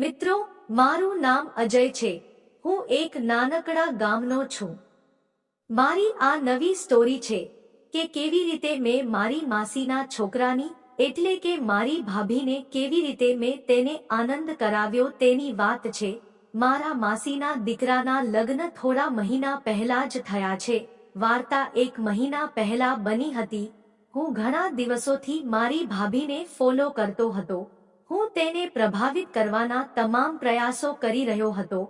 મિત્રો, મારું નામ અજય છે. હું એક નાનકડા ગામનો છું. મારી આ નવી સ્ટોરી છે કે કેવી રીતે મેં મારી માસીના છોકરાની એટલે કે મારી ભાભીને કેવી રીતે મેં તેને આનંદ કરાવ્યો તેની વાત છે. મારા માસીના દીકરાના લગ્ન થોડા મહિના પહેલા જ થયા છે. વાર્તા 1 મહિના પહેલા બની હતી. હું ઘણા દિવસોથી મારી ભાભીને ફોલો કરતો હતો. હું તેને પ્રભાવિત કરવાના તમામ પ્રયાસો કરી રહ્યો હતો,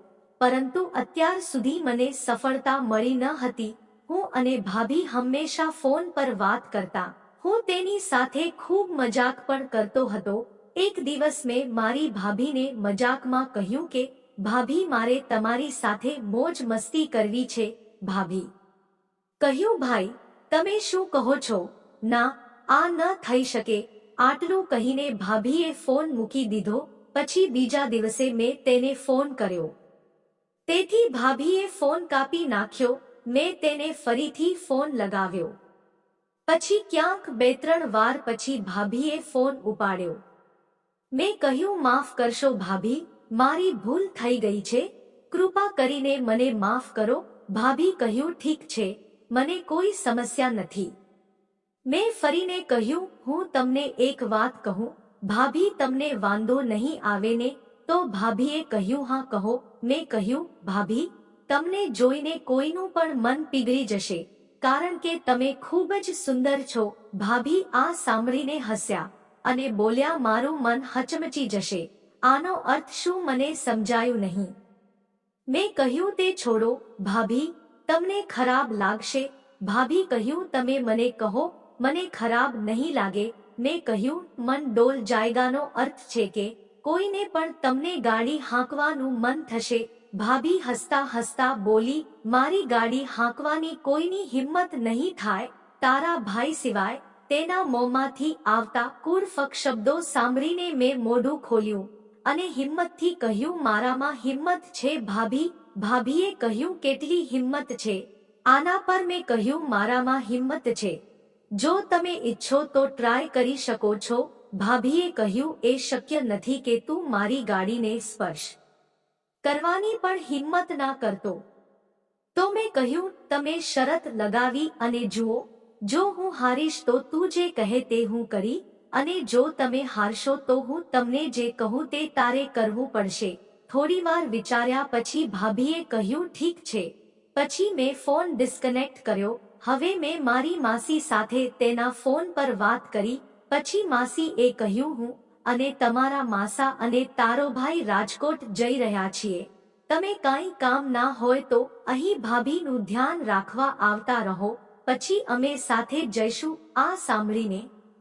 પરંતુ અત્યાર સુધી મને સફળતા મળી ન હતી. હું અને ભાભી હંમેશા ફોન પર વાત કરતા. હું તેની સાથે ખૂબ મજાક પણ કરતો હતો. એક દિવસ મેં મારી ભાભીને મજાકમાં કહ્યું કે, ભાભી, મારે તમારી સાથે મોજ મસ્તી કરવી છે. ભાભી કહ્યું, ભાઈ, તમે શું કહો છો? ના, આ ન થઈ શકે. આટલું કહીને ભાભીએ ફોન મૂકી દીધો. પછી બીજા દિવસે મેં તેને ફોન કર્યો. તેથી ભાભીએ ફોન કાપી નાખ્યો. મેં તેને ફરીથી ફોન લગાવ્યો. પછી ક્યાંક 2-3 વાર પછી ભાભીએ ફોન ઉપાડ્યો. મેં કહ્યું, માફ કરશો ભાભી, મારી ભૂલ થઈ ગઈ છે. કૃપા કરીને મને માફ કરો. ભાભી કહ્યું, ઠીક છે, મને કોઈ સમસ્યા નથી. મેં ફરીને કહ્યું, હું તમને એક વાત કહું ભાભી, તમને વાંધો નહીં આવે ને? તો ભાભીએ કહ્યું, હા કહો. મેં કહ્યું, ભાભી, તમને જોઈને કોઈનું પણ મન પીગળી જશે, કારણ કે તમે ખૂબ જ સુંદર છો. ભાભી આ સાંભળીને હસ્યા અને બોલ્યા, મારું મન હચમચી જશે. આનો અર્થ શું મને સમજાયું નહીં. મેં કહ્યું, તે છોડો ભાભી, તમને ખરાબ લાગશે. ભાભી કહ્યું, તમે મને કહો, મને ખરાબ નહીં લાગે. મેં કહ્યું, મન ડોલ જાયગાનો અર્થ છે કે કોઈને પણ તમને ગાડી હાંકવાનું મન થશે. ભાભી હસતા હસતા બોલી, મારી ગાડી હાંકવાની કોઈની હિંમત નહીં થાય, તારા ભાઈ સિવાય. તેના મોંમાંથી આવતા કુરફક શબ્દો સાંભળીને મેં મોઢું ખોલ્યું અને હિંમતથી કહ્યું, મારામાં હિંમત છે ભાભી. ભાભીએ કહ્યું, કેટલી હિંમત છે આના પર? મેં કહ્યું, મારામાં હિંમત છે. જો તમે ઈચ્છો તો ટ્રાય કરી શકો છો. ભાભીએ કહ્યું, એ શક્ય નથી કે તું મારી ગાડીને સ્પર્શ કરવાની પણ હિંમત ના કરતો. તો મેં કહ્યું, તમે શરત લગાવી અને જુઓ, જો હું હારીશ તો તું જે કહે તે હું કરી, અને જો તમે હારશો તો હું તમને જે કહું તે તારે કરવું પડશે. થોડીવાર વિચાર્યા પછી ભાભીએ કહ્યું, ઠીક છે. પછી મેં ફોન ડિસ્કનેક્ટ કર્યો. હવે મેં મારી માસી સાથે તેના ફોન પર વાત કરી. પછી માસીએ કહ્યું, હું અને તમારા માસા અને તારો ભાઈ રાજકોટ જઈ રહ્યા છીએ. તમે કાંઈ કામ ના હોય તો અહીં ભાભીનું ધ્યાન રાખવા આવતા રહો. પછી અમે સાથે જઈશું. આ સાંભળીને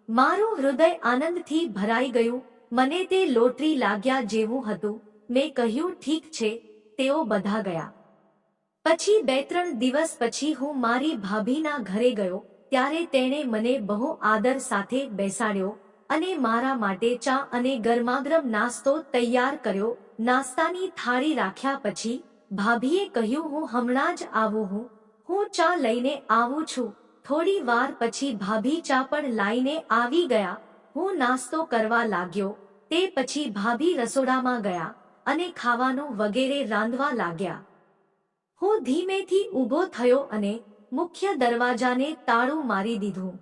મારું હૃદય આનંદથી ભરાઈ ગયું. મને તે લોટરી લાગ્યા જેવું હતું. મેં કહ્યું, ઠીક છે. તેઓ બધા ગયા. પછી 2-3 દિવસ પછી હું મારી ભાભીના ઘરે ગયો. ત્યારે તેણે મને બહુ આદર સાથે બેસાડ્યો અને મારા માટે ચા અને ગરમાગરમ નાસ્તો તૈયાર કર્યો. નાસ્તાની થાળી રાખ્યા પછી ભાભીએ કહ્યું, હું હમણાં જ આવું. હું ચા લઈને આવું છું. થોડી વાર પછી ભાભી ચા પણ લાઈને આવી ગયા. હું નાસ્તો કરવા લાગ્યો. તે પછી ભાભી રસોડામાં ગયા અને ખાવાનું વગેરે રાંધવા લાગ્યા. હું ધીમેથી ઊભો થયો અને મુખ્ય દરવાજાને તાળું મારી દીધું.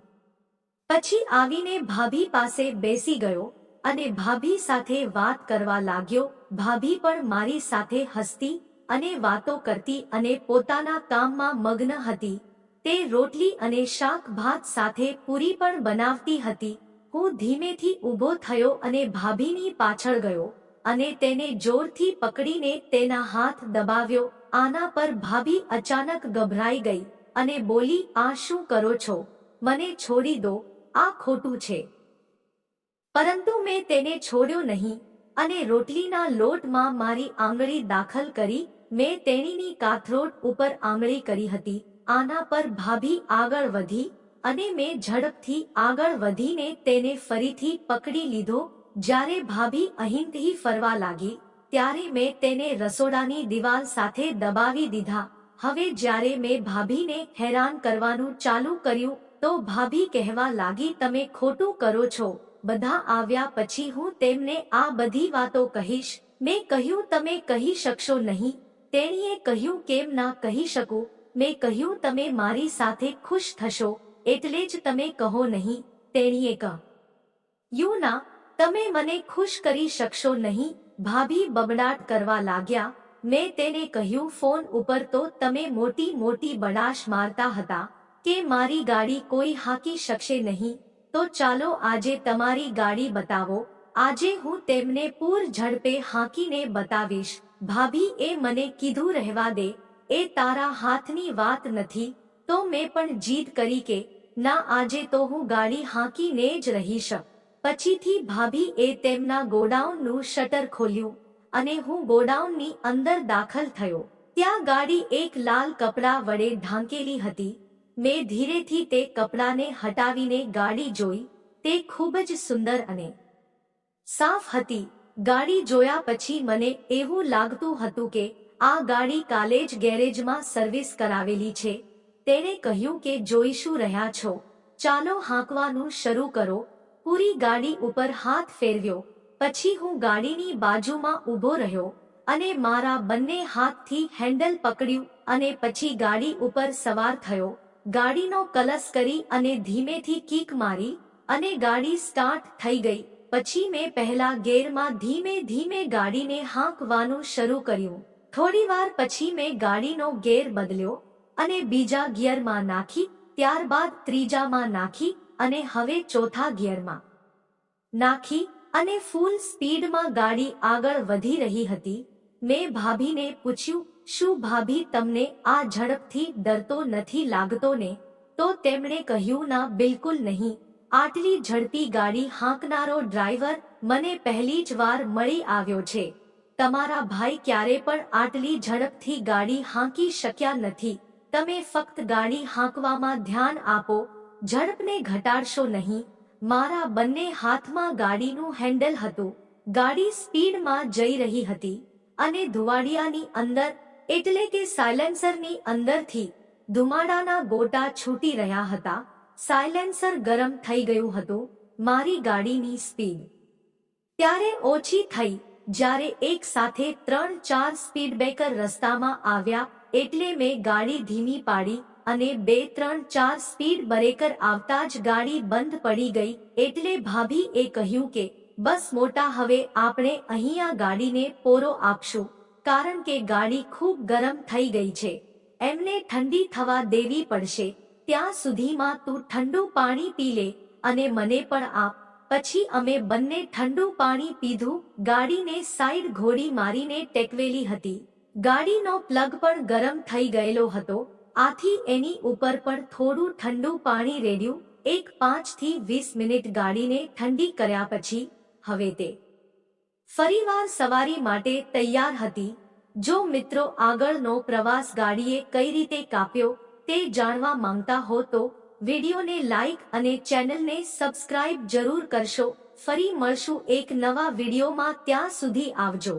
પછી આવીને ભાભી પાસે બેસી ગયો અને ભાભી સાથે વાત કરવા લાગ્યો. ભાભી પણ મારી સાથે હસતી અને વાતો કરતી અને પોતાના કામમાં મગ્ન હતી. તે રોટલી અને શાક ભાત સાથે પૂરી પણ બનાવતી હતી. હું ધીમેથી ઊભો થયો અને ભાભીની પાછળ ગયો અને તેને જોરથી પકડીને તેના હાથ દબાવ્યો. આના પર ભાભી અચાનક ગભરાઈ ગઈ અને બોલી, આ શું કરો છો? મને છોડી દો, આ ખોટું છે. પરંતુ મેં તેને છોડ્યો નહીં અને રોટલીના લોટમાં મારી આંગળી દાખલ કરી. મેં તેણીની કાથરોટ ઉપર આંગળી કરી હતી. આના પર ભાભી આગળ વધી અને મેં ઝડપથી આગળ વધીને તેને ફરીથી પકડી લીધો. જ્યારે ભાભી અહીંથી ફરવા લાગી ત્યારે મેં તેને રસોડાની દિવાલ સાથે દબાવી દીધા. હવે જ્યારે મેં ભાભીને હેરાન કરવાનું ચાલુ કર્યું તો ભાભી કહેવા લાગી, તમે ખોટું કરો છો. બધા આવ્યા પછી હું તેમને આ બધી વાતો કહીશ. મેં કહ્યું, તમે કહી શકશો નહીં. તેણીએ કહ્યું, કેમ ના કહી શકું? મેં કહ્યું, તમે મારી સાથે ખુશ થશો એટલે જ તમે કહો નહીં. તેણીએ કહ્યું, ના, તમે મને ખુશ કરી શકશો નહીં. ભાભી બબડાટ કરવા લાગ્યા. મેં તેને કહ્યું, ફોન ઉપર તો તમે મોટી મોટી બડાશ મારતા હતા કે મારી ગાડી કોઈ હાંકી શકશે નહીં. તો ચાલો આજે તમારી ગાડી બતાવો. આજે હું તેમને પૂર ઝડપે હાંકીને બતાવીશ. ભાભીએ મને કીધું, રહેવા દે, એ તારા હાથની વાત નથી. તો મેં પણ જીદ કરી કે ના, આજે તો હું ગાડી હાંકીને જ રહીશ. પછીથી ભાભીએ તેમના ગોડાઉનનું શટર ખોલ્યું અને હું ગોડાઉનની અંદર દાખલ થયો. ત્યાં ગાડી એક લાલ કપડા વડે ઢાંકેલી હતી. મેં ધીરેથી તે કપડાને હટાવીને ગાડી જોઈ. તે ખૂબ જ સુંદર અને સાફ હતી. ગાડી જોયા પછી મને એવું લાગતું હતું કે આ ગાડી કાલે જ ગેરેજમાં સર્વિસ કરાવેલી છે. તેણે કહ્યું કે જોઈશું રહ્યા છો, ચાલો હાંકવાનું શરૂ કરો. પૂરી ગાડી ઉપર હાથ ફેરવ્યો. પછી હું ગાડીની બાજુમાં ઊભો રહ્યો અને મારા બંને હાથથી હેન્ડલ પકડ્યું અને પછી ગાડી ઉપર સવાર થયો. ગાડીનો કલસ કરી અને ધીમેથી કિક મારી અને ગાડી સ્ટાર્ટ થઈ ગઈ. પછી મેં પહેલા ગેરમાં ધીમે ધીમે ગાડીને હાંકવાનું શરૂ કર્યું. થોડીવાર પછી મેં ગાડીનો ગેર બદલ્યો અને બીજા ગિયરમાં નાખી, ત્યારબાદ ત્રીજામાં નાખી અને હવે ચોથા ગિયરમાં નાખી અને ફૂલ સ્પીડમાં ગાડી આગળ વધી રહી હતી. મેં ભાભીને પૂછ્યું, શું ભાભી, તમને આ ઝડપથી ડર તો નથી લાગતો ને? તો તેમણે કહ્યું, ના, બિલકુલ નહીં. આટલી ઝડપી ગાડી હાંકનારો ડ્રાઈવર મને પહેલી જ વાર મળી આવ્યો છે. તમારા ભાઈ ક્યારે પણ આટલી ઝડપથી ગાડી હાંકી શક્યા નથી. તમે ફક્ત ગાડી હાંકવામાં ધ્યાન આપો, ઝડપને ઘટાડશો નહીં. મારા બંને હાથમાં ગાડીનું હેન્ડલ હતું. ગાડી સ્પીડમાં જઈ રહી હતી અને ધુવાડિયાની અંદર એટલે કે સાયલેન્સરની અંદરથી ધુમાડાના ગોટા છૂટી રહ્યા હતા. સાયલેન્સર ગરમ થઈ ગયું હતું. મારી ગાડીની સ્પીડ ત્યારે ઓછી થઈ જ્યારે એક સાથે 3-4 સ્પીડ બ્રેકર રસ્તામાં આવ્યા એટલે મેં ગાડી ધીમી પાડી અને 2-3-4 સ્પીડ બ્રેકર આવતા જ ગાડી બંધ પડી ગઈ. એટલે ભાભીએ કહ્યું કે બસ મોટા, હવે આપણે અહીંયા ગાડીને પોરો આપશું કારણ કે ગાડી ખૂબ ગરમ થઈ ગઈ છે. એમને ઠંડી થવા દેવી પડશે. ત્યાં સુધીમાં તું ઠંડુ પાણી પી લે અને મને પણ આપ. પછી અમે બંને ઠંડુ પાણી પીધું. ગાડીને સાઈડ ઘોડી મારીને ટેકવેલી હતી. ગાડીનો પ્લગ પણ ગરમ થઈ ગયેલો હતો, આથી એની ઉપર પણ થોડું ઠંડુ પાણી રેડ્યું. એક 5 થી 20 મિનિટ ગાડીને ઠંડી કર્યા પછી હવે તે ફરીવાર સવારી માટે તૈયાર હતી. જો મિત્રો આગળનો પ્રવાસ ગાડીએ કઈ રીતે કાપ્યો તે જાણવા માંગતા હો તો વિડીયોને લાઈક અને ચેનલને સબસ્ક્રાઇબ જરૂર કરશો. ફરી મળશું એક નવા વિડીયોમાં. ત્યાં સુધી આવજો.